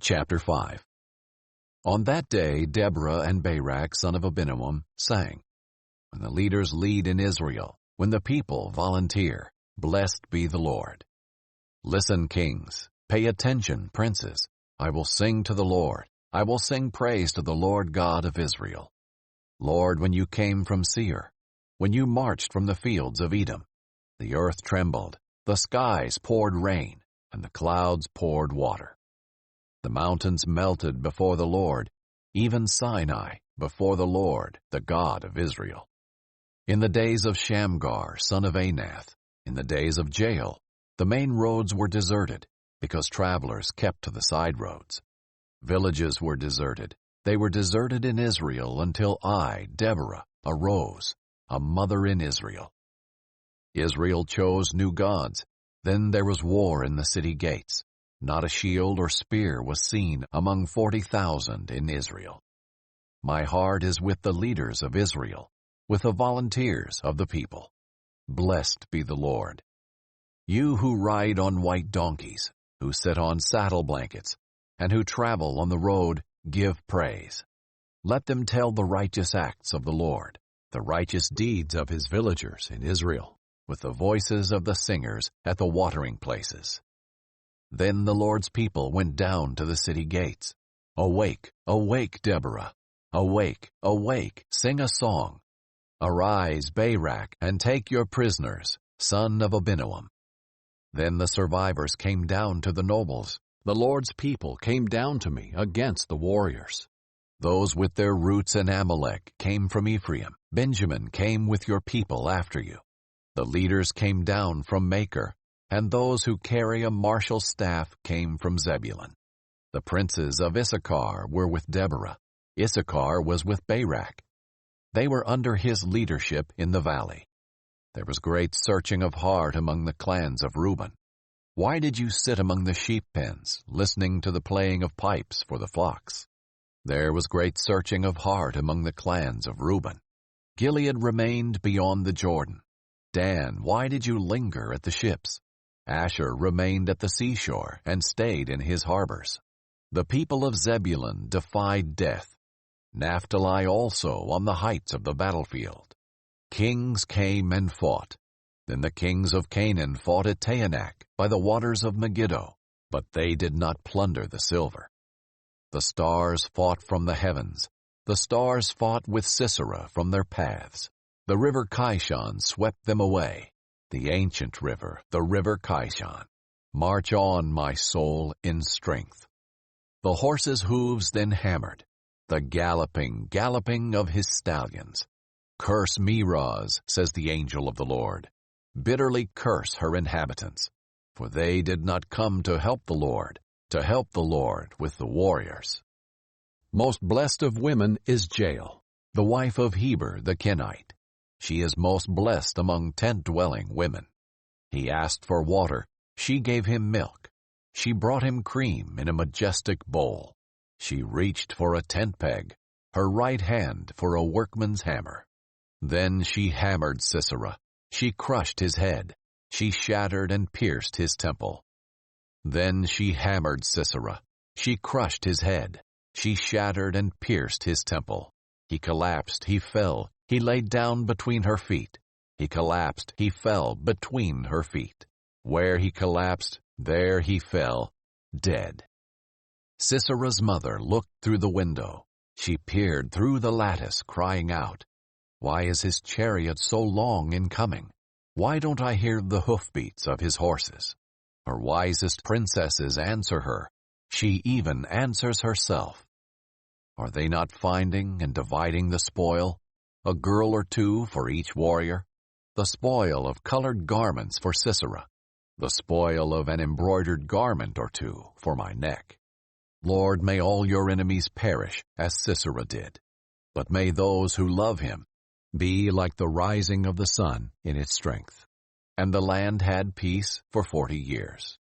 Chapter 5. On that day Deborah and Barak son of Abinoam sang, when the leaders lead in Israel, when the people volunteer, blessed be the Lord. Listen, kings, pay attention, princes. I will sing to the Lord. I will sing praise to the Lord God of Israel. Lord, when you came from Seir, when you marched from the fields of Edom, the earth trembled, the skies poured rain, and the clouds poured water. The mountains melted before the Lord, even Sinai before the Lord, the God of Israel. In the days of Shamgar, son of Anath, in the days of Jael, the main roads were deserted, because travelers kept to the side roads. Villages were deserted. They were deserted in Israel until I, Deborah, arose, a mother in Israel. Israel chose new gods. Then there was war in the city gates. Not a shield or spear was seen among 40,000 in Israel. My heart is with the leaders of Israel, with the volunteers of the people. Blessed be the Lord. You who ride on white donkeys, who sit on saddle blankets, and who travel on the road, give praise. Let them tell the righteous acts of the Lord, the righteous deeds of his villagers in Israel, with the voices of the singers at the watering places. Then the Lord's people went down to the city gates. Awake, awake, Deborah. Awake, awake, sing a song. Arise, Barak, and take your prisoners, son of Abinoam. Then the survivors came down to the nobles. The Lord's people came down to me against the warriors. Those with their roots in Amalek came from Ephraim. Benjamin came with your people after you. The leaders came down from Makir, and those who carry a marshal's staff came from Zebulun. The princes of Issachar were with Deborah. Issachar was with Barak. They were under his leadership in the valley. There was great searching of heart among the clans of Reuben. Why did you sit among the sheep pens, listening to the playing of pipes for the flocks? There was great searching of heart among the clans of Reuben. Gilead remained beyond the Jordan. Dan, why did you linger at the ships? Asher remained at the seashore and stayed in his harbors. The people of Zebulun defied death. Naphtali also on the heights of the battlefield. Kings came and fought. Then the kings of Canaan fought at Taanach by the waters of Megiddo, but they did not plunder the silver. The stars fought from the heavens. The stars fought with Sisera from their paths. The river Kishon swept them away. The ancient river, the river Kishon. March on, my soul, in strength. The horses' hooves then hammered. The galloping of his stallions. Curse Meroz, says the angel of the Lord. Bitterly curse her inhabitants, for they did not come to help the Lord with the warriors. Most blessed of women is Jael, the wife of Heber the Kenite. She is most blessed among tent-dwelling women. He asked for water, she gave him milk. She brought him cream in a majestic bowl. She reached for a tent peg, her right hand for a workman's hammer. Then she hammered Sisera. She crushed his head. She shattered and pierced his temple. Then she hammered Sisera. She crushed his head. She shattered and pierced his temple. He collapsed, he fell. He laid down between her feet. He collapsed, he fell between her feet. Where he collapsed, there he fell, dead. Sisera's mother looked through the window. She peered through the lattice, crying out, "Why is his chariot so long in coming? Why don't I hear the hoofbeats of his horses?" Her wisest princesses answer her. She even answers herself. Are they not finding and dividing the spoil? A girl or two for each warrior? The spoil of colored garments for Sisera. The spoil of an embroidered garment or two for my neck. Lord, may all your enemies perish as Sisera did. But may those who love him be like the rising of the sun in its strength. And the land had peace for 40 years.